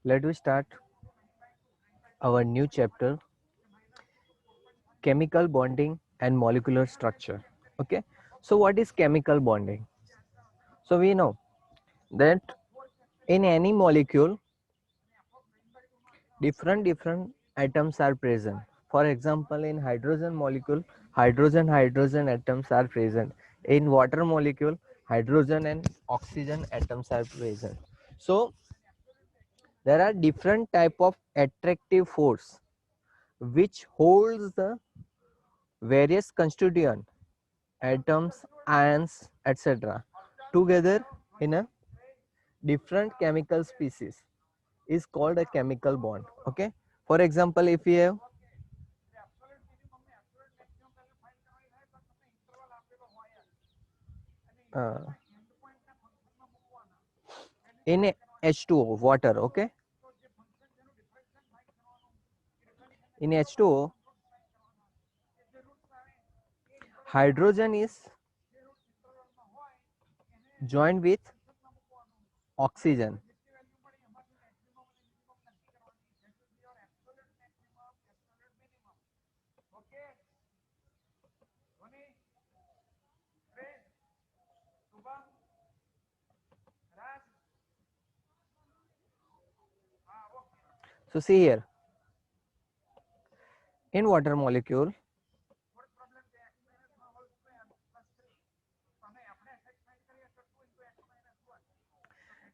Let us start our new chapter, chemical bonding and molecular structure. Okay, so what is chemical bonding? So we know that in any molecule different atoms are present. For example, in hydrogen molecule, hydrogen atoms are present. In water molecule, hydrogen and oxygen atoms are present. So there are different type of attractive force which holds the various constituent atoms, ions, etc. together in a different chemical species is called a chemical bond. Okay, for example, if we have uh, in H2O water, okay, in H2O hydrogen is joined with oxygen. So see here, in water molecule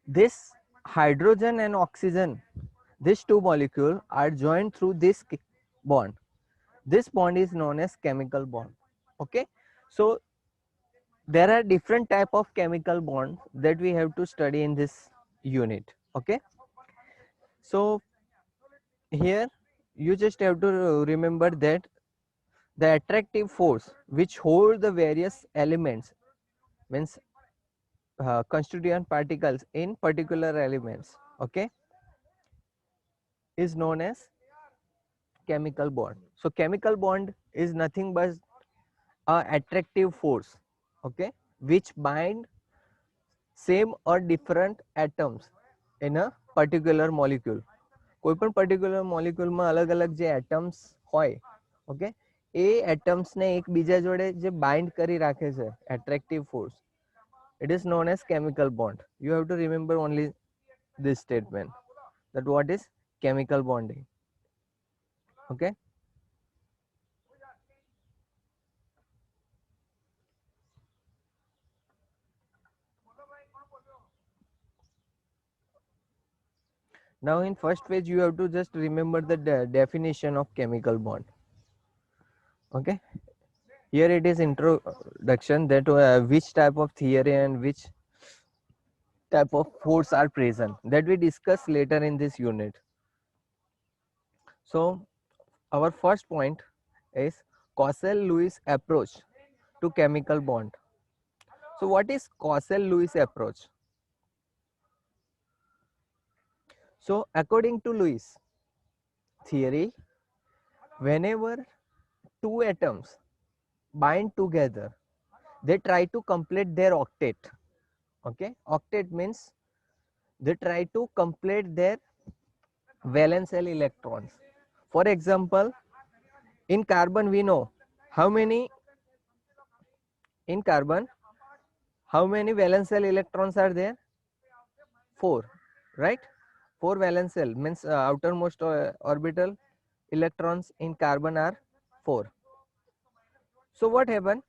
this hydrogen and oxygen, these two molecules are joined through this bond. This bond is known as chemical bond. Okay, so there are different type of chemical bonds that we have to study in this unit. Okay, so here you just have to remember that the attractive force which hold the various elements means constituent particles in particular elements, okay, is known as chemical bond. So chemical bond is nothing but a attractive force, okay, which bind same or different atoms in a particular molecule. કોઈ પણ particular molecule માં અલગ અલગ જે atoms હોય, okay, એ atoms ને એકબીજા જોડે જે bind કરી રાખે છે attractive force, it is known as chemical bond. You have to remember only this statement, that what is chemical bonding. Okay, now in first page you have to just remember the definition of chemical bond. Okay, here it is introduction that which type of theory and which type of force are present, that we discuss later in this unit. So our first point is Cossel-Lewis approach to chemical bond. So what is Cossel-Lewis approach? So according to Lewis theory, whenever two atoms bind together, they try to complete their octet. Okay, octet means they try to complete their valence shell electrons. For example, in carbon we know how many, in carbon how many valence shell electrons are there? 4, right? 4 valence shell means outermost orbital electrons in carbon are 4. So what happened?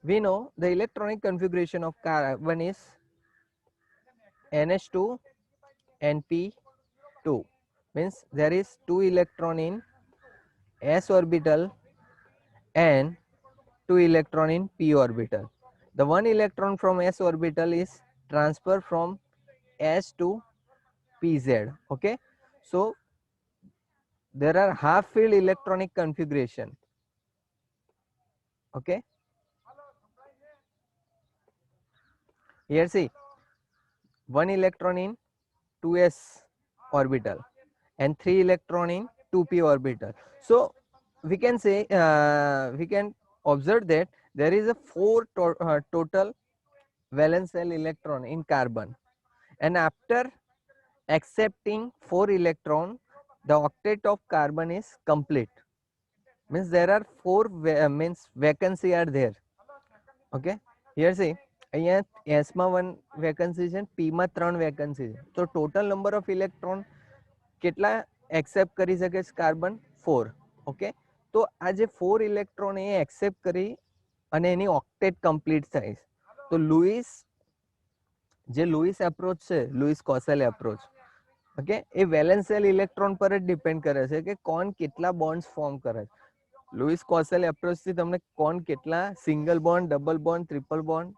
We know the electronic configuration of carbon is NH2 and P2, means there is 2 electron in s orbital and 2 electron in p orbital. The 1 electron from s orbital is transferred from s to pz. Okay, so there are half filled electronic configuration. Okay, here see 1 electron in 2s orbital and 3 electron in 2p orbital. So we can say we can observe that there is a 4 total valence shell electron in carbon, and after accepting 4 electron, the octet of carbon is complete. Means there are 4 means vacancy are there. Okay, here see, અહીંયા S માં 1 vacancy છે, P માં 3 vacancy છે, તો total number of electron કેટલા accept કરી શકે છે કાર્બન? 4. ઓકે, તો આ જે 4 ઇલેક્ટ્રોન એ એક્સેપ્ટ કરી અને એની ઓક્ટેટ કમ્પ્લીટ થાય. તો લુઈસ જે લુઈસ એપ્રોચ છે, લુઈસ કોસેલ એપ્રોચ, ઓકે, એ વેલેન્સિયલ ઇલેક્ટ્રોન પર જ ડિપેન્ડ કરે છે કે કોણ કેટલા બોન્ડ્સ ફોર્મ કરે છે. લુઈસ કોસેલ એપ્રોચ થી તમને કોણ કેટલા single bond, double bond, triple bond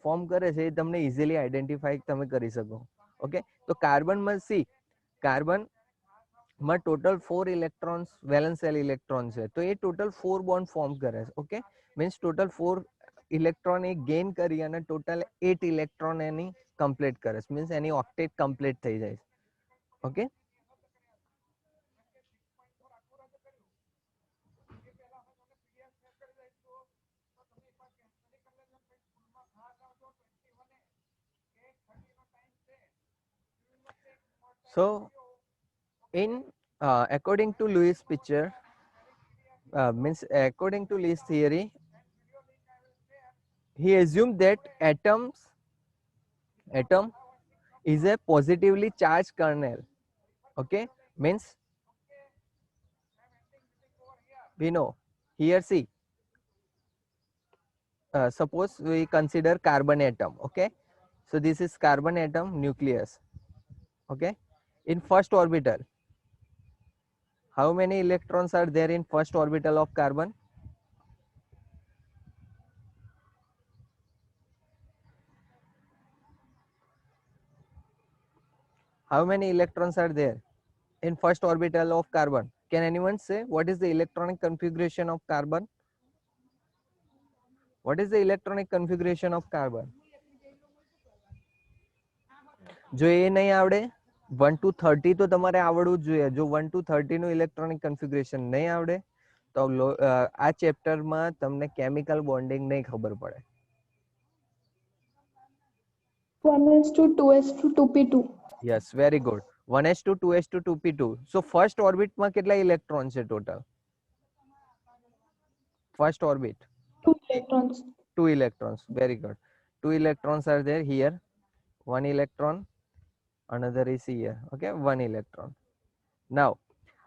form કરે છે એ તમને ઇઝીલી આઈડેન્ટિફાઈ તમે કરી શકો. ઓકે, તો કાર્બનમાં સી, કાર્બન માં ટોટલ 4 ઇલેક્ટ્રોન્સ વેલેન્સિયલ ઇલેક્ટ્રોન છે, તો એ ટોટલ 4 બોન્ડ ફોર્મ કરે છે. ઓકે, મીન્સ ટોટલ 4 ઇલેક્ટ્રોન એ ગેઇન કરી અને ટોટલ 8 ઇલેક્ટ્રોન એની કમ્પ્લીટ કરે છે, મીન્સ એની ઓક્ટેટ કમ્પ્લીટ થઈ જાય છે. Okay, so in according to Lewis picture, means according to Lewis theory, he assumed that atom is a positively charged kernel. Okay, means we know here see, suppose we consider carbon atom. Okay, so this is carbon atom nucleus. Okay, in first orbital, how many electrons are there in first orbital of carbon? How many electrons are there in first orbital of carbon? Can anyone say what is the electronic configuration of carbon? What is the electronic configuration of carbon? જો એ નહીં આવડે 1 to 30 તો તમારે આવડવું જ જોઈએ. જો 1 to 30 નું ઇલેક્ટ્રોનિક કન્ફિગ્યુરેશન નહીં આવડે તો આ ચેપ્ટરમાં તમને કેમિકલ બોન્ડિંગ નહીં ખબર પડે. 1s2 2s2 2p2. Yes, very good. 1s2 2s2 2p2. So first ઓર્બિટમાં કેટલા ઇલેક્ટ્રોન છે total? First orbit 2 electrons. 2 electrons. Very good. 2 electrons are there here. 1 electron, another is here. Okay, 1 electron. Now,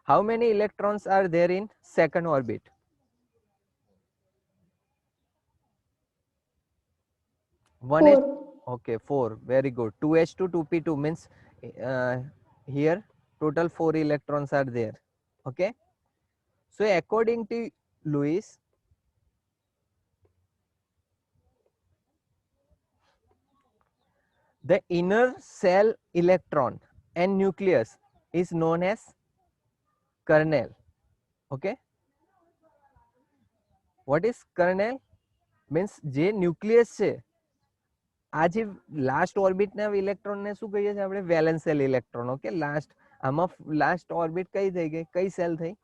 how many electrons are there in second orbit? One. Okay, 4. Very good. 2s2 2p2 means here total 4 electrons are there. Okay, so according to Lewis, the inner cell electron and nucleus is known as kernel. Okay, what is kernel? Means જે nucleus છે, આ જે last ઓર્બિટના ઇલેક્ટ્રોનને શું કહીએ છીએ આપણે? વેલેન્સિયલ electron. Okay, આમાં લાસ્ટ ઓર્બિટ કઈ થઈ ગઈ? કઈ સેલ થઈ?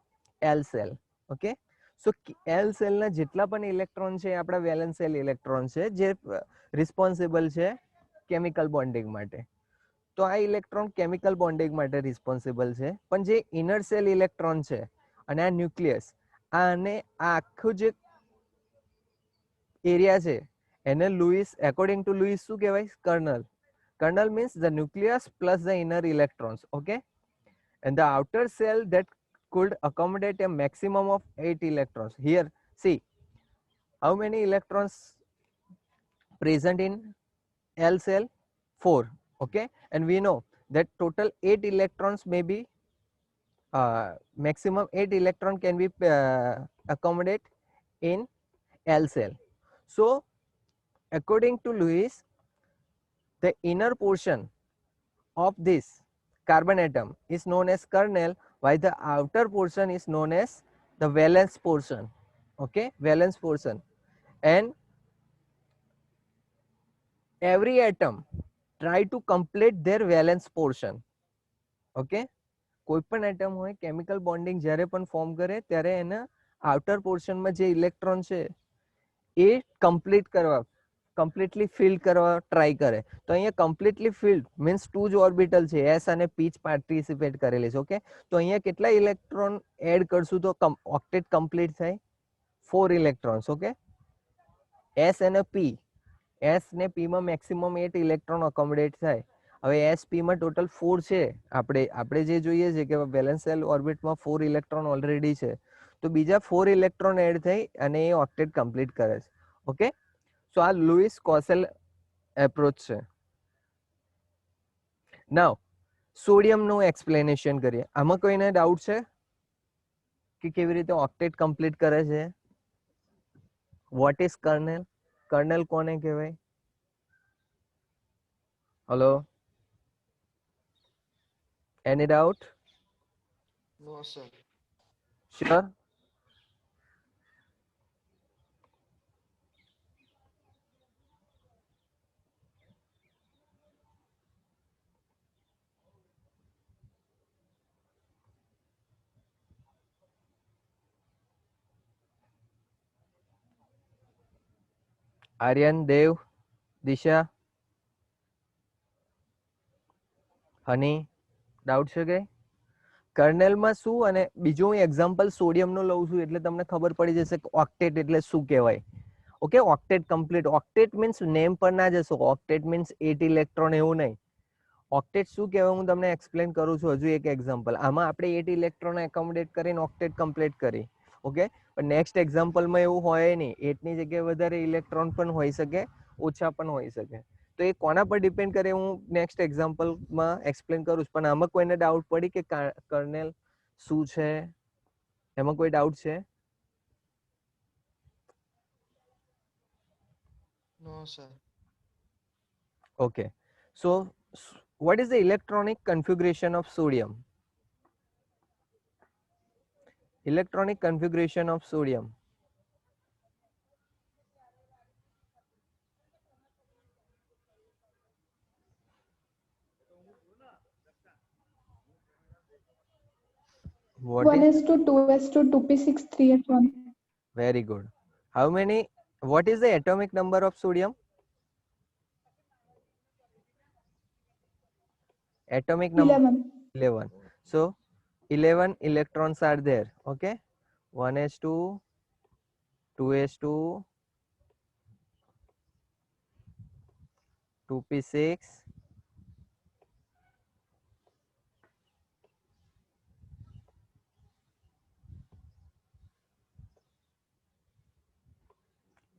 L cell. ઓકે, સો એલ સેલના જેટલા પણ ઇલેક્ટ્રોન છે આપણા વેલેન્સિયલ ઇલેક્ટ્રોન છે, જે રિસ્પોન્સિબલ છે કેમિકલ બોન્ડિંગ માટે. તો આ ઇલેક્ટ્રોન કેમિકલ બોન્ડિંગ માટે રિસ્પોન્સિબલ છે, પણ જે ઇનર સેલ ઇલેક્ટ્રોન છે અને આ ન્યુક્લિયસ, આને આ આખું જે એરિયા છે એને લુઈસ, એકોર્ડિંગ ટુ લુઈસ શું કહેવાય? Kernel. Kernel means the nucleus plus the inner electrons. Okay, and the outer cell that could accommodate a maximum of 8 electrons. Here see, how many electrons present in L cell? 4. Okay, and we know that total 8 electrons may be maximum 8 electron can be accommodate in L cell. So according to Lewis, the inner portion of this carbon atom is known as kernel, while the outer portion is known as the valence portion. Okay, valence portion. And every atom try to complete their valence portion. Okay, કોઈ પણ atom હોય chemical bonding જ્યારે પણ form કરે ત્યારે એના outer પોર્શનમાં જે electron છે એ કમ્પ્લીટ કરવા કમ્પ્લીટલી ફિલ્ડ કરવા ટ્રાય કરે, તો અહીંયા કમ્પ્લીટલી ફિલ્ડ મીન્સ 2 જ ઓર્બિટલ છે, એસ અને પી જ પાર્ટિસિપેટ કરેલી છે. ઓકે, તો અહીંયા કેટલા ઇલેક્ટ્રોન એડ કરશું તો ઓક્ટેટ કમ્પ્લીટ થાય? 4 ઇલેક્ટ્રોન્સ. ઓકે, એસ અને પી, એસ ને પી માં મેક્સિમમ 8 ઇલેક્ટ્રોન અકોમોડેટ થાય. હવે એસ પી માં ટોટલ 4 છે, આપણે જે જોઈએ છે કે વેલેન્સ શેલ ઓર્બિટમાં 4 ઇલેક્ટ્રોન ઓલરેડી છે, તો બીજા 4 ઇલેક્ટ્રોન એડ થઈ અને એ ઓક્ટેટ કમ્પ્લીટ કરે છે. ઓકે, સો આ લુઈસ કોસેલ એપ્રોચ છે. નાઉ સોડિયમનું એક્સપ્લેનેશન કરીએ. આમાં કોઈને ડાઉટ છે કે કેવી રીતે ઓક્ટેટ કમ્પ્લીટ કરે છે? Vote is kernel? કર્નેલ કોને કહેવાય? Hello, any doubt? No, sir. Sure? Aryan, Dev, Disha, Honey, doubt છે કે? કર્નેલમાં શું, અને બીજું હું એક્ઝામ્પલ સોડિયમનું લઉં છું એટલે તમને ખબર પડી જશે કે ઓક્ટેટ એટલે શું કહેવાય. Okay, octet complete. Octet means name પર ના જશો, ઓક્ટેટ મીન્સ 8 ઇલેક્ટ્રોન એવું નહીં. ઓક્ટેટ શું કહેવાય હું તમને એક્સપ્લેન કરું છું. હજુ એક એક્ઝામ્પલ, આમાં આપણે 8 ઇલેક્ટ્રોન એકોમોડેટ કરીને ઓક્ટેટ કમ્પ્લીટ કરી. ઓકે, પણ નેક્સ્ટ એક્ઝામ્પલમાં એવું હોય નહીં, 8 ની જગ્યાએ વધારે ઇલેક્ટ્રોન પણ હોઈ શકે, ઓછા પણ હોઈ શકે. તો એ કોના પર ડિપેન્ડ કરે હું નેક્સ્ટ એક્ઝામ્પલમાં એક્સપ્લેન કરું છું. પણ આમાં કોઈને ડાઉટ પડી કે કર્નેલ શું છે? એમાં કોઈ ડાઉટ છે? No, sir. Okay, so what is the electronic configuration of sodium? Electronic configuration of sodium. What is? 1s to 2s to 2p6 3s1. Very good. How many? What is the atomic number of sodium? Atomic number 11. 11. So 11 electrons are there. Okay, 1s2, 2s2, 2p6,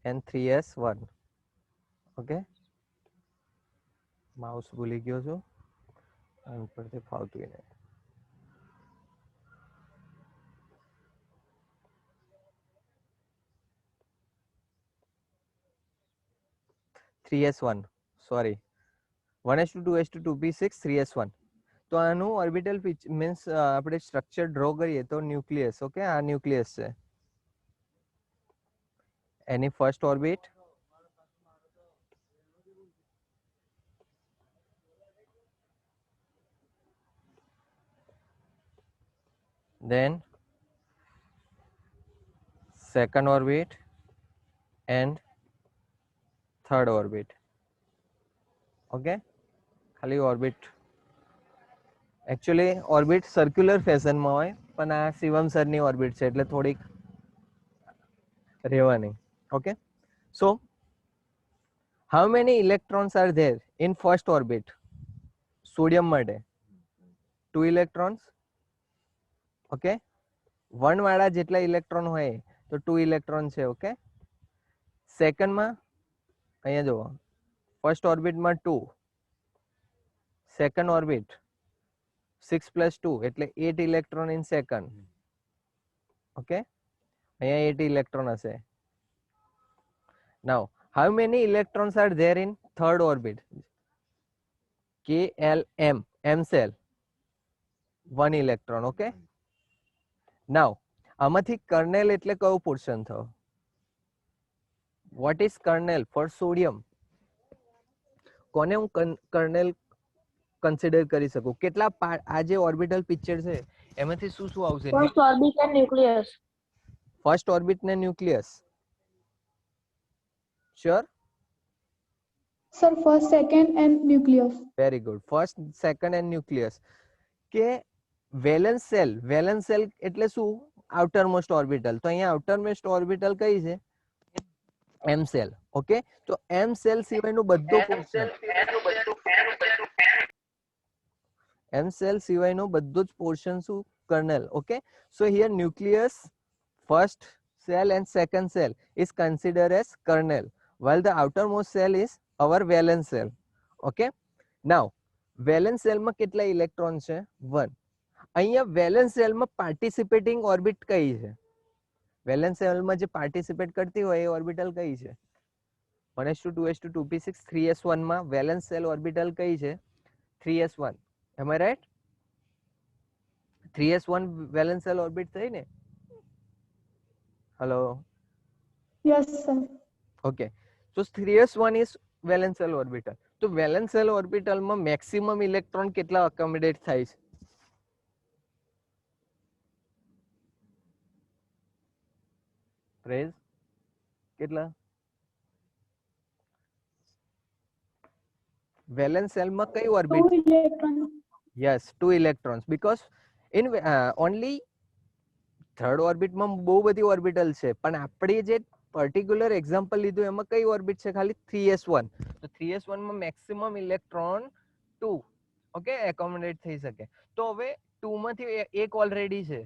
and 3s1. Okay, mouse ભૂલી ગયો છું, આના પરથી ફાવતું નહીં. 3s1, sorry, 1s2, 2s2, 2p6, 3s1. તો આનું orbital પિચ મીન્સ આપણે સ્ટ્રક્ચર ડ્રો કરીએ તો ન્યુક્લિયસ. ઓકે, આ ન્યુક્લિયસ છે. એની first orbit, then second orbit and third orbit. Okay, ખાલી ઓર્બિટ, એકચ્યુઅલી ઓર્બિટ સર્ક્યુલર ફેશનમાં હોય, પણ આ શિવમ સરની ઓર્બિટ છે એટલે થોડીક રહેવાની. Okay, so how many electrons are there in first orbit? Sodium માટે 2 ઇલેક્ટ્રોન્સ. ઓકે, 1 વાળા જેટલા ઇલેક્ટ્રોન હોય તો 2 ઇલેક્ટ્રોન છે. ઓકે, સેકન્ડમાં અહીંયા જુઓ, ફર્સ્ટ ઓર્બિટમાં 2, સેકન્ડ ઓર્બિટ 6 + 2 એટલે 8 ઇલેક્ટ્રોન ઇન સેકન્ડ. ઓકે, અહીંયા 8 ઇલેક્ટ્રોન હશે. Now how many electrons are there in third orbit? KLM, M cell, 1 electron. Okay, now આમાંથી કર્નેલ એટલે કયું પોર્શન થયો? What is kernel for sodium? કોને હું કર્નેલ કન્સિડર કરી શકું? કેટલા આ જે ઓર્બિટલ પિક્ચર છે એમાંથી શું શું આવશે? First orbit and nucleus. First orbit ને nucleus. Sure? Sir, first, second, and nucleus. Very good. First, second and nucleus. કે વેલેન્સ સેલ એટલે શું? Outermost orbital. તો અહીંયા આઉટર મોસ્ટ ઓર્બિટલ કઈ છે? M cell. ઓકે, તો એમ સેલ સિવાયનું બધું પોર્શન, એમ સેલ સિવાયનું બધું જ પોર્શન શું? Kernel. Okay, so here nucleus, first cell and second cell is considered as kernel, while the outermost cell is our valence cell. Okay, now valence cell માં કેટલા electron છે? 1. અહીંયા valence cell માં participating orbit કઈ છે? valence cell માં જે participate કરતી હોય એ ઓર્બિટલ કઈ છે? 1s2 2s2 2p6 3s1 માં valence cell ઓર્બિટલ કઈ છે? 3s1. am I right? 3s1 valence cell orbit થઈ ને? Hello. Yes, sir. Okay, so 3s1 is valence shell orbital. તો valence shell orbital માં maximum electron કેટલા accommodate થાય છે? પ્રેઝ કેટલા? valence shell માં કઈ orbit? 2 electrons. yes, 2 electrons, because in only third ઓર્બિટમાં બહુ બધી ઓર્બિટલ છે, પણ આપણે જે પર્ટિક્યુલર એક્ઝામ્પલ લીધું એમાં કઈ ઓર્બિટ છે? ખાલી 3s1. તો 3s1 માં મેક્સિમમ ઇલેક્ટ્રોન 2 ઓકે એકોમોડેટ થઈ શકે. તો હવે 2 માંથી એક ઓલરેડી છે,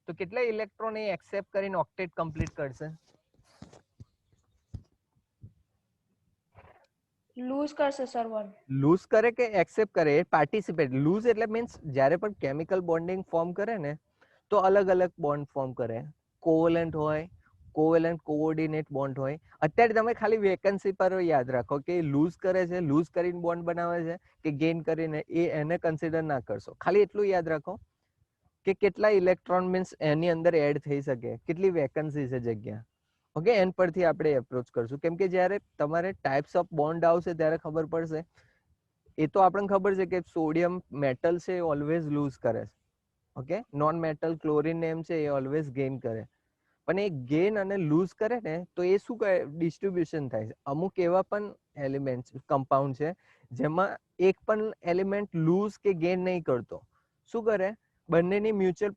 તો કેટલા ઇલેક્ટ્રોન એ એક્સેપ્ટ કરીને ઓક્ટેટ કમ્પ્લીટ કરશે? લૂઝ કરશે સર 1. લૂઝ કરે કે એક્સેપ્ટ કરે? એ પાર્ટિસિપેટ. લૂઝ એટલે મીન્સ જ્યારે પણ કેમિકલ બોન્ડિંગ ફોર્મ કરે ને તો અલગ અલગ બોન્ડ ફોર્મ કરે. કોવેલેન્ટ હોય, કોવેલેન્ટ કોઓર્ડિનેટ બોન્ડ હોય. અત્યારે તમે ખાલી વેકન્સી પર યાદ રાખો કે લૂઝ કરે છે, લૂઝ કરીને બોન્ડ બનાવે છે કે ગેઇન કરીને, એ એને કન્સિડર ના કરશો. ખાલી એટલું યાદ રાખો કે કેટલા ઇલેક્ટ્રોન મીન્સ એની અંદર એડ થઈ શકે, કેટલી વેકન્સી છે જગ્યા. ઓકે, એન પરથી આપણે એપ્રોચ કરશું. કેમ કે જ્યારે તમારે ટાઈપ્સ ઓફ બોન્ડ આવશે ત્યારે ખબર પડશે. એ તો આપણને ખબર છે કે સોડિયમ મેટલ છે એ ઓલવેઝ લૂઝ કરે છે. ઓકે, નોન મેટલ ક્લોરીન એમ છે એ ઓલવેઝ ગેઇન કરે. પણ એ ગેઇન અને લૂઝ કરે ને તો એ શું કરે? ડિસ્ટ્રીબ્યુશન થાય છે. અમુક એવા પણ એલિમેન્ટ કમ્પાઉન્ડ છે જેમાં એક પણ એલિમેન્ટ લૂઝ કે ગેઇન નહીં કરતો. શું કરે? બંનેની મ્યુચ્યુઅલ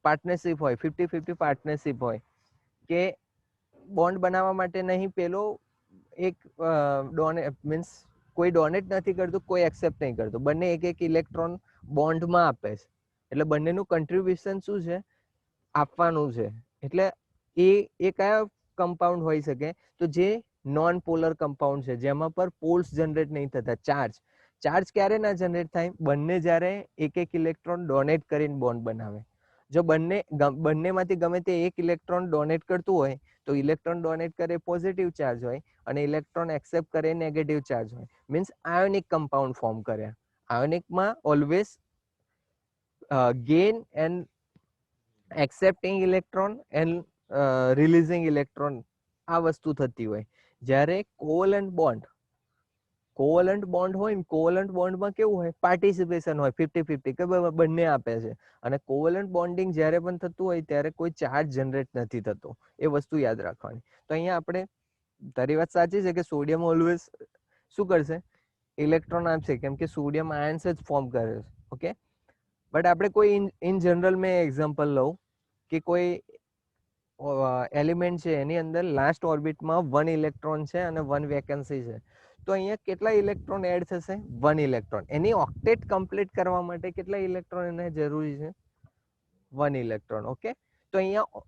પાર્ટનરશિપ હોય, 50-50 પાર્ટનરશિપ હોય કે બોન્ડ બનાવવા માટે નહીં પેલો એક મીન્સ કોઈ ડોનેટ નથી કરતું, કોઈ એક્સેપ્ટ નહીં કરતું, બંને એક એક ઇલેક્ટ્રોન બોન્ડમાં આપે છે. એટલે બંનેનું કન્ટ્રીબ્યુશન શું છે? આપવાનું છે. એટલે એ કયા કમ્પાઉન્ડ હોઈ શકે? તો જે નોન પોલર કમ્પાઉન્ડ છે, જેમાં પર પોલ્સ જનરેટ નહીં થતા. ચાર્જ ક્યારે ના જનરેટ થાય? બંને જ્યારે એક એક ઇલેક્ટ્રોન ડોનેટ કરીને બોન્ડ બનાવે. જો બંનેમાંથી ગમે તે એક ઇલેક્ટ્રોન ડોનેટ કરતું હોય તો ઇલેક્ટ્રોન ડોનેટ કરે પોઝિટિવ ચાર્જ હોય અને ઇલેક્ટ્રોન એક્સેપ્ટ કરે નેગેટિવ ચાર્જ હોય. મીન્સ આયોનિક કમ્પાઉન્ડ ફોર્મ કરે. આયોનિકમાં always gain and accepting electron and releasing electron આ વસ્તુ થતી હોય. જ્યારે કોવેલન્ટ બોન્ડ હોય ને, કોવેલન્ટ બોન્ડમાં કેવું હોય? પાર્ટિસિપેશન હોય, 50-50 કે બંને આપે છે. અને કોવેલન્ટ બોન્ડિંગ જ્યારે પણ થતું હોય ત્યારે કોઈ ચાર્જ જનરેટ નથી થતો. એ વસ્તુ યાદ રાખવાની. તો અહીંયા આપણે, તારી વાત સાચી છે કે સોડિયમ ઓલવેઝ શું કરશે? ઇલેક્ટ્રોન આપશે, કેમ કે સોડિયમ આયન્સ જ ફોર્મ કરે છે. ઓકે, બટ આપણે કોઈ ઇન જનરલ મેં એક્ઝામ્પલ લઉં કે કોઈ એલિમેન્ટ છે એની અંદર લાસ્ટ ઓર્બિટમાં 1 ઇલેક્ટ્રોન છે અને 1 વેકેન્સી છે. તો અહીંયા કેટલા ઇલેક્ટ્રોન એડ થશે? 1 ઇલેક્ટ્રોન. એની ઓક્ટેટ કમ્પ્લીટ કરવા માટે કેટલા ઇલેક્ટ્રોન એને જરૂરી છે? 1 ઇલેક્ટ્રોન. ઓકે, તો અહીંયા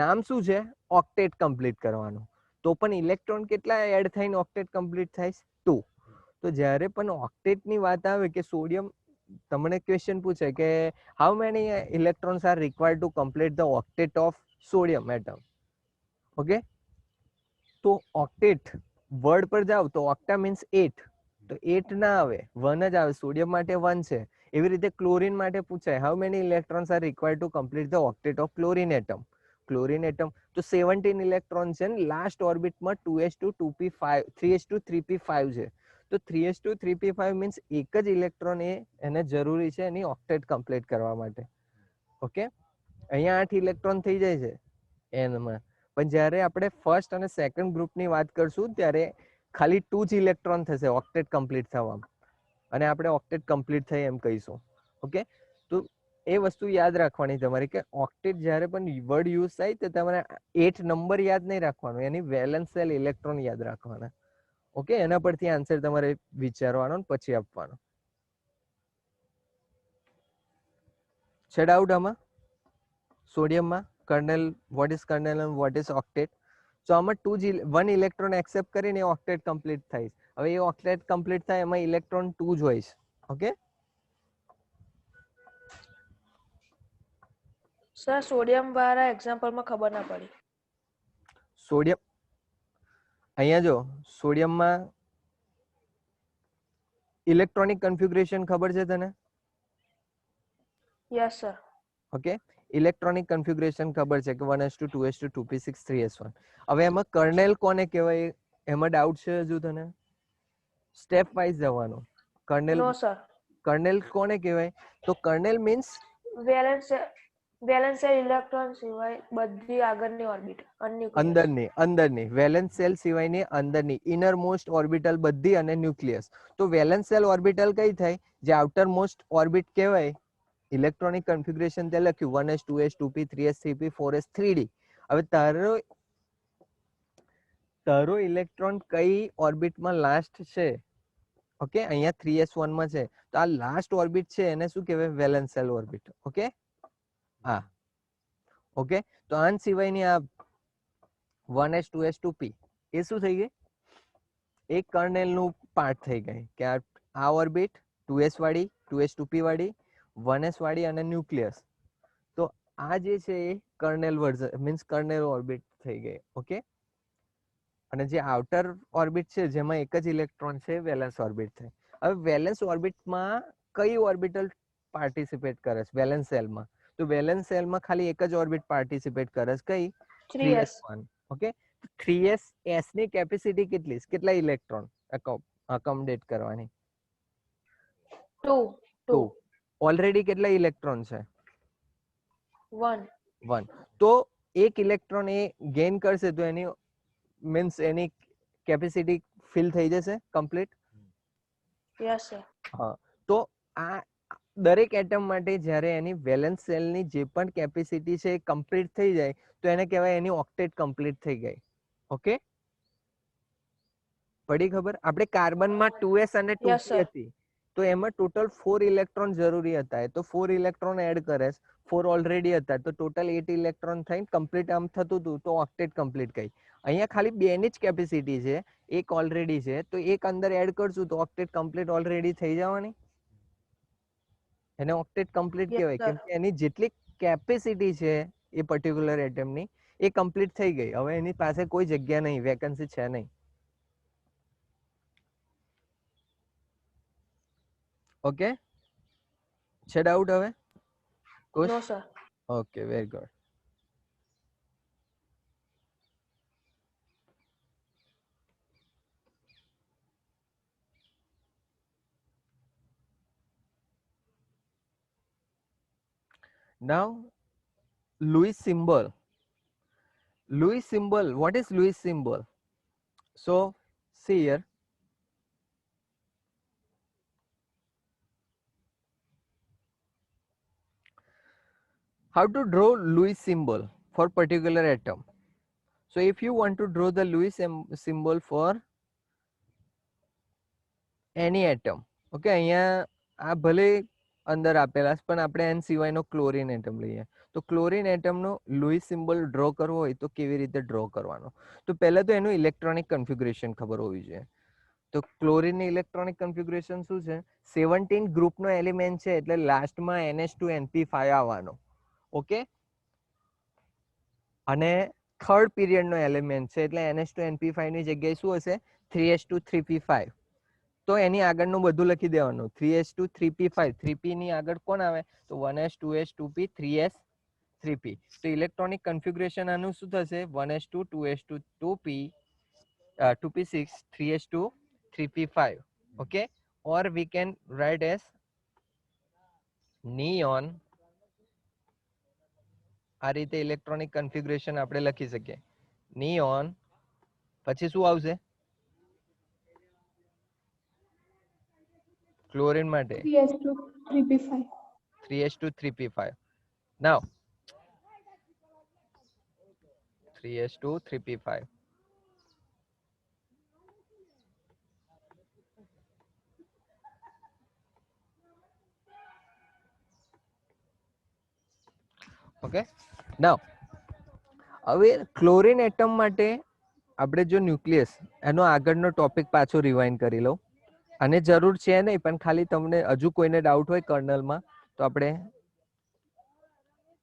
નામ શું છે? ઓક્ટેટ કમ્પ્લીટ કરવાનું. તો પણ ઇલેક્ટ્રોન કેટલા એડ થઈને ઓક્ટેટ કમ્પ્લીટ થાય? 2. તો જ્યારે પણ ઓક્ટેટની વાત આવે કે સોડિયમ, તમને ક્વેશ્ચન પૂછે કે how many electrons are required to complete the octet of sodium atom. Okay, તો ઓક્ટેટ વર્ડ પર જાવ તો ઓક્ટા મીન્સ 8. તો 8 ના આવે, 1 જ આવે. સોડિયમ માટે 1 છે. એવી રીતે ક્લોરીન માટે પૂછાય how many electrons are required to complete the octet of chlorine atom. તો 17 ઇલેક્ટ્રોન છે ને last ઓર્બિટમાં 2s2 2p5 3s2 3p5 છે. તો 3s2 3p5 મીન્સ એક જ ઇલેક્ટ્રોન એને જરૂરી છે એની ઓક્ટેટ કમ્પ્લીટ કરવા માટે. ઓકે, અહીંયા 8 ઇલેક્ટ્રોન થઈ જાય છે એનમાં. પણ જ્યારે આપણે ફર્સ્ટ અને સેકન્ડ ગ્રુપની વાત કરશું ત્યારે ખાલી 2 જ ઇલેક્ટ્રોન થશે ઓક્ટેટ કમ્પ્લીટ થવામાં, અને આપણે ઓક્ટેટ કમ્પ્લીટ થઈ એમ કહીશું. ઓકે, તો એ વસ્તુ યાદ રાખવાની તમારે કે ઓક્ટેટ જ્યારે પણ વર્ડ યુઝ થાય તો તમારે 8 નંબર યાદ નહીં રાખવાનો, એની વેલેન્સ સેલ ઇલેક્ટ્રોન યાદ રાખવાના. ઓકે, એના પરથી આન્સર તમારે વિચારવાનો ને પછી આપવાનો. છે ડાઉટ આમાં? સોડિયમમાં kernel, what is kernel and what is octet? So આમાં 1 ઇલેક્ટ્રોન એક્સેપ્ટ કરીને ઓક્ટેટ કમ્પ્લીટ થાય. હવે એ ઓક્ટેટ કમ્પ્લીટ થાય એમાં ઇલેક્ટ્રોન 2 જ હોય છે. ઓકે, સર સોડિયમ વાળા એક્ઝામ્પલમાં ખબર ના પડી. સોડિયમ અહીંયા જો સોડિયમમાં ઇલેક્ટ્રોનિક કન્ફિગ્યુરેશન ખબર છે તને? Yes sir. Okay, electronic configuration ખબર છે કે 1s2 2s2 2p6 3s1. હવે એમાં કર્નેલ કોને કહેવાય એમાં ડાઉટ છે હજુ તને? સ્ટેપ વાઇઝ જવાનું. કર્નેલ, નો સર. કર્નેલ કોને કહેવાય? તો કર્નેલ મીન્સ વેલેન્સ ઇલેક્ટ્રોન સિવાય બધી આગળની ઓર્બિટ અંદરની વેલેન્સ સેલ સિવાયની અંદરની ઇનર મોસ્ટ ઓર્બિટલ બધી અને ન્યુક્લિયસ. તો વેલેન્સ સેલ ઓર્બિટલ કઈ થાય? જે આઉટર મોસ્ટ ઓર્બિટ કહેવાય. ઇલેક્ટ્રોનિક કન્ફિગ્યુરેશન તે લખ્યું 1s 2s 2p 3s 3p 4s 3d. હવે તારો ઇલેક્ટ્રોન કઈ ઓર્બિટમાં લાસ્ટ છે? ઓકે, અહીંયા 3s1 માં છે, તો આ લાસ્ટ ઓર્બિટ છે એને શું કહેવાય? Valence cell orbit. ઓકે, હા. ઓકે, તો આન સિવાયની આ 1s 2s 2p એ શું થઈ ગઈ? એક કર્નેલ નું પાર્ટ થઈ ગઈ કે આ ઓર્બિટ 2s વાળી, 2s 2p વાળી, 1s વાળી અને ન્યુક્લિયસ. તો આ જે છે એ kernel version means kernel orbit થઈ ગઈ. ઓકે, અને જે આઉટર ઓર્બિટ છે જેમાં એક જ ઇલેક્ટ્રોન છે વેલેન્સ ઓર્બિટ થાય. હવે વેલેન્સ ઓર્બિટમાં કઈ ઓર્બિટલ પાર્ટિસિપેટ કરે છે વેલેન્સ સેલમાં? તો વેલેન્સ સેલમાં ખાલી એક જ ઓર્બિટ પાર્ટિસિપેટ કરે છે, કઈ? 3s1. ઓકે, 3s ની કેપેસિટી કેટલી? કેટલા ઇલેક્ટ્રોન અકોમોડેટ કરવાની? 2. ઓલરેડી કેટલા ઇલેક્ટ્રોન છે? 1. તો એક ઇલેક્ટ્રોન એ ગેઇન કરશે તો એની મીન્સ એની કેપેસિટી ફિલ થઈ જશે કમ્પ્લીટ? Yes sir. હા, તો આ દરેક એટમ માટે જ્યારે એની વેલેન્સ સેલની જે પણ કેપેસિટી છે એ કમ્પ્લીટ થઈ જાય તો એને કહેવાય એની ઓક્ટેટ કમ્પ્લીટ થઈ ગઈ. ઓકે, પડી ખબર? આપણે કાર્બનમાં 2s અને 2p હતી તો એમાં ટોટલ 4 ઇલેક્ટ્રોન જરૂરી હતા, તો 4 ઇલેક્ટ્રોન એડ કરે, 4 ઓલરેડી હતા તો ટોટલ 8 ઇલેક્ટ્રોન થઈને કમ્પ્લીટ આમ થતું હતું તો ઓક્ટેટ કમ્પ્લીટ ગઈ. અહીંયા ખાલી 2 ની જ કેપેસિટી છે, એક ઓલરેડી છે, તો એક અંદર એડ કરશું તો ઓક્ટેટ કમ્પ્લીટ ઓલરેડી થઈ જવાની. એને ઓક્ટેટ કમ્પ્લીટ કહેવાય કેમ કે એની જેટલી કેપેસિટી છે એ પર્ટિક્યુલર એટમની એ કમ્પ્લીટ થઈ ગઈ. હવે એની પાસે કોઈ જગ્યા નહીં, વેકન્સી છે નહીં. ઓકે, છે ડાઉટ હવે? No sir. Okay, very good. Now, Lewis symbol. Lewis symbol. What is Lewis symbol? So, see here. How to draw Lewis symbol for particular atom? So, if you want to draw the Lewis symbol for any atom, okay, અહીંયા આ ભલે અંદર આપેલા છે પણ આપણે N સિવાયનો chlorine atom લઈએ તો ક્લોરીન એટમનો લૂઇસ સિમ્બોલ ડ્રો કરવો હોય તો કેવી રીતે ડ્રો કરવાનો? તો પહેલા તો એનું ઇલેક્ટ્રોનિક કન્ફિગ્યુરેશન ખબર હોવી જોઈએ. તો ક્લોરીનની ઇલેક્ટ્રોનિક કન્ફિગ્યુરેશન શું છે? 17 ગ્રુપનો એલિમેન્ટ છે એટલે લાસ્ટમાં NH2NP5 આવવાનો. ઓકે, અને થર્ડ પીરિયડનો એલિમેન્ટ છે એટલે NH2NP5 ની જગ્યાએ શું હશે? 3s2 3p5. તો એની આગળનું બધું લખી દેવાનું. 3s2 3p5. 3p ની આગળ કોણ આવે? તો 1s 2s 2p 3s 3p. તો ઇલેક્ટ્રોનિક કન્ફિગ્યુરેશન આનું શું થશે? 1s2 2s2 2p 2p6 3s2 3p5. okay, or we can write as neon. આ રીતે ઇલેક્ટ્રોનિક કન્ફિગ્યુરેશન આપણે લખી શકીએ. નિયોન પછી શું આવશે? ક્લોરીન માટે 3s2 3p5. 3s2 3p5. Now 3s2 3p5. Okay, નાવ હવે ક્લોરીન એટમ માટે આપણે જો ન્યુક્લિયસ એનો આગળનો ટોપિક પાછો રિવાઇન્ડ કરી લઉં. આને જરૂર છે નહીં, પણ ખાલી તમને હજુ કોઈને ડાઉટ હોય કર્નલમાં તો આપણે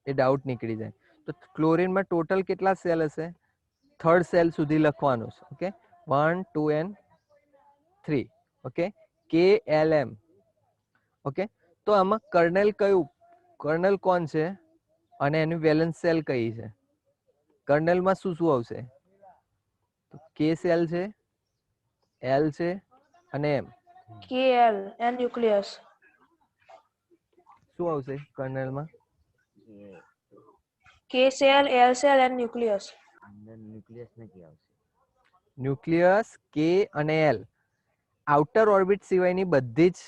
એ ડાઉટ નીકળી જાય. તો ક્લોરીનમાં ટોટલ કેટલા સેલ હશે? થર્ડ સેલ સુધી લખવાનું છે. Okay, 1 2 and 3. Okay, KLM. Okay, તો આમાં કર્નલ કયું, કર્નલ કોણ છે અને એની વેલેન્સ સેલ કઈ છે? કર્નલમાં શું શું આવશે? કે સેલ છે, એલ છે અને એમ. KL and nucleus. શું આવશે કર્નલમાં? K cell, L cell and nucleus. Nucleus, કે અને એલ. આઉટર ઓર્બિટ સિવાયની બધી જ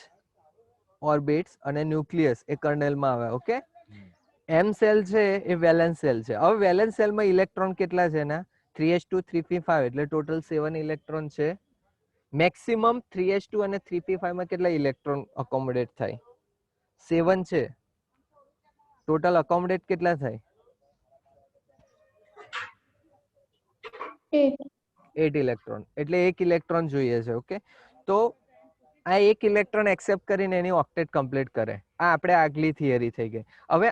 ઓર્બિટ્સ અને ન્યુક્લિયસ એ કર્નલમાં આવે. ઓકે, એમ સેલ છે એ વેલેન્સ સેલ છે. હવે વેલેન્સ સેલમાં ઇલેક્ટ્રોન કેટલા છે એના? 3s2 3p5, એટલે ટોટલ 7 ઇલેક્ટ્રોન છે. મેક્સિમમ 3s2 અને 3p5 માં કેટલા ઇલેક્ટ્રોન અકોમોડેટ થાય? 7 છે. ટોટલ અકોમોડેટ કેટલા થાય? 8. 8 ઇલેક્ટ્રોન, એટલે 1 ઇલેક્ટ્રોન જોઈએ છે. ઓકે, તો આ 1 ઇલેક્ટ્રોન એક્સેપ્ટ કરીને એની ઓક્ટેટ કમ્પ્લીટ કરે. આ આપણે આગલી થિયરી થઈ ગઈ. હવે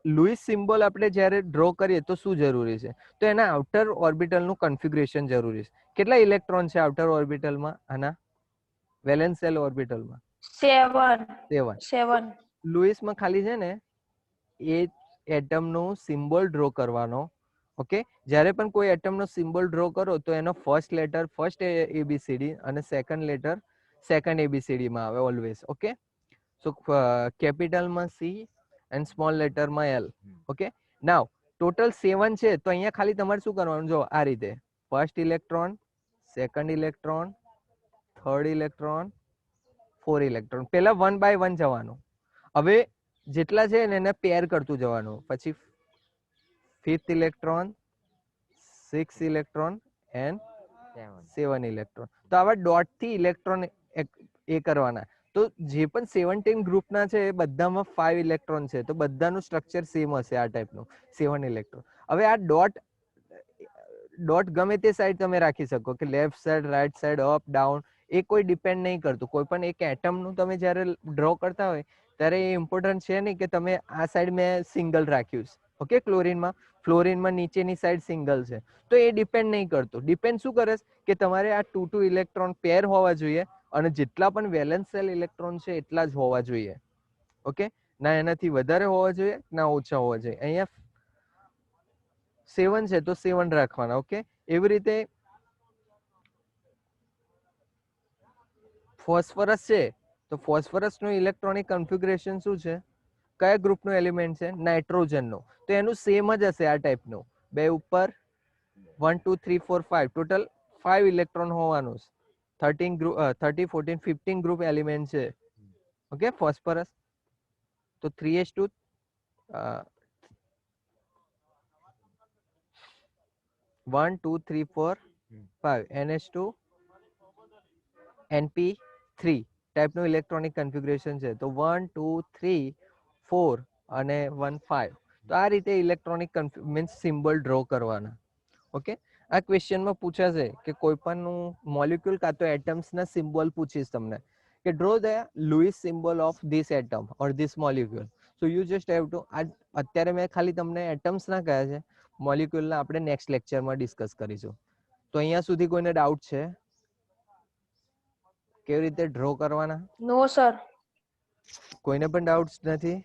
લુઈસ સિમ્બોલ આપણે જ્યારે ડ્રો કરીએ તો શું જરૂરી છે? તો એના આઉટર ઓર્બિટલનું કન્ફિગ્યુરેશન જરૂરી છે. કેટલા ઇલેક્ટ્રોન છે આઉટર ઓર્બિટલમાં આના વેલેન્સ શેલ ઓર્બિટલમાં? 7. 7. 7. લુઈસમાં ખાલી છે ને એ એટમનું સિમ્બોલ ડ્રો કરવાનો. ઓકે, જ્યારે પણ કોઈ એટમનો સિમ્બોલ ડ્રો કરો તો એનો ફર્સ્ટ લેટર ફર્સ્ટ ABCD અને સેકન્ડ લેટર સેકન્ડ ABCD માં આવે ઓલવેઝ. ઓકે, સો કેપિટલમાં C એન્ડ સ્મોલ લેટરમાં L. ઓકે, નાવ ટોટલ 7 છે તો અહીંયા ખાલી તમારે શું કરવાનું? જો આ રીતે first electron, second electron, third electron, 4 electron. પહેલા 1 by 1 જવાનું. હવે જેટલા છે ને એને પેર કરતું જવાનું. પછી 5th electron, 6th electron and 7 electron. તો આવા ડોટ થી ઇલેક્ટ્રોન એ કરવાના. તો જે પણ 17 ગ્રુપના છે એ બધામાં 5 ઇલેક્ટ્રોન છે, તો બધાનું સ્ટ્રક્ચર સેમ હશે આ ટાઈપનું 7 ઇલેક્ટ્રોન. હવે આ ડોટ ગમે તે સાઈડ તમે રાખી શકો, કે left side, right side, up, down, એ કોઈ ડિપેન્ડ નહીં કરતું. કોઈ પણ એક એટમનું તમે જ્યારે ડ્રો કરતા હોય ત્યારે એ ઇમ્પોર્ટન્ટ છે નહીં કે તમે આ સાઈડ મેં સિંગલ રાખ્યું છે. ઓકે, ફ્લોરિનમાં નીચેની સાઈડ સિંગલ છે, તો એ ડિપેન્ડ નહીં કરતું. ડિપેન્ડ શું કરે કે તમારે આ 2 ઇલેક્ટ્રોન પેર હોવા જોઈએ અને જેટલા પણ વેલેન્સ શેલ ઇલેક્ટ્રોન છે એટલા જ હોવા જોઈએ. ઓકે, ના એનાથી વધારે હોવા જોઈએ ના ઓછા હોવા જોઈએ. અહીંયા 7 છે તો 7 રાખવાના. ઓકે, એવી રીતે ફોસ્ફરસ છે તો ફોસ્ફરસનું ઇલેક્ટ્રોનિક કન્ફિગ્યુરેશન શું છે? કયા ગ્રુપનું એલિમેન્ટ છે? નાઇટ્રોજનનું. તો એનું સેમ જ હશે આ ટાઈપનું. બે ઉપર 1 2 3 4 5 ટોટલ 5 ઇલેક્ટ્રોન હોવાનું. 13 ગ્રુપ 30 14 15 ગ્રુપ એલિમેન્ટ છે. ઓકે, ફોસ્ફરસ તો 3s2 1 2 3 4 5 NH2 NP3 ટાઈપનું ઇલેક્ટ્રોનિક કન્ફિગ્યુરેશન છે. તો 1 2 3 4 અને 1 5. તો આ રીતે ઇલેક્ટ્રોનિક મીન્સ સિમ્બોલ ડ્રો કરવાના. ઓકે, આ ક્વેશ્ચનમાં પૂછાશે કે કોઈ પણ મોલિક્યુલ કાં તો એટમ્સના સિમ્બોલ પૂછીશ તમને કે draw the Louis symbol of this atom or this molecule. So you just have to, અત્યારે મેં ખાલી તમને એટમ્સના કહ્યા છે, મોલિક્યુલના આપણે નેક્સ્ટ લેક્ચરમાં ડિસ્કસ કરીશું. તો અહીંયા સુધી કોઈને ડાઉટ છે કેવી રીતે ડ્રો કરવાના? No, sir. કોઈને પણ ડાઉટ્સ નથી?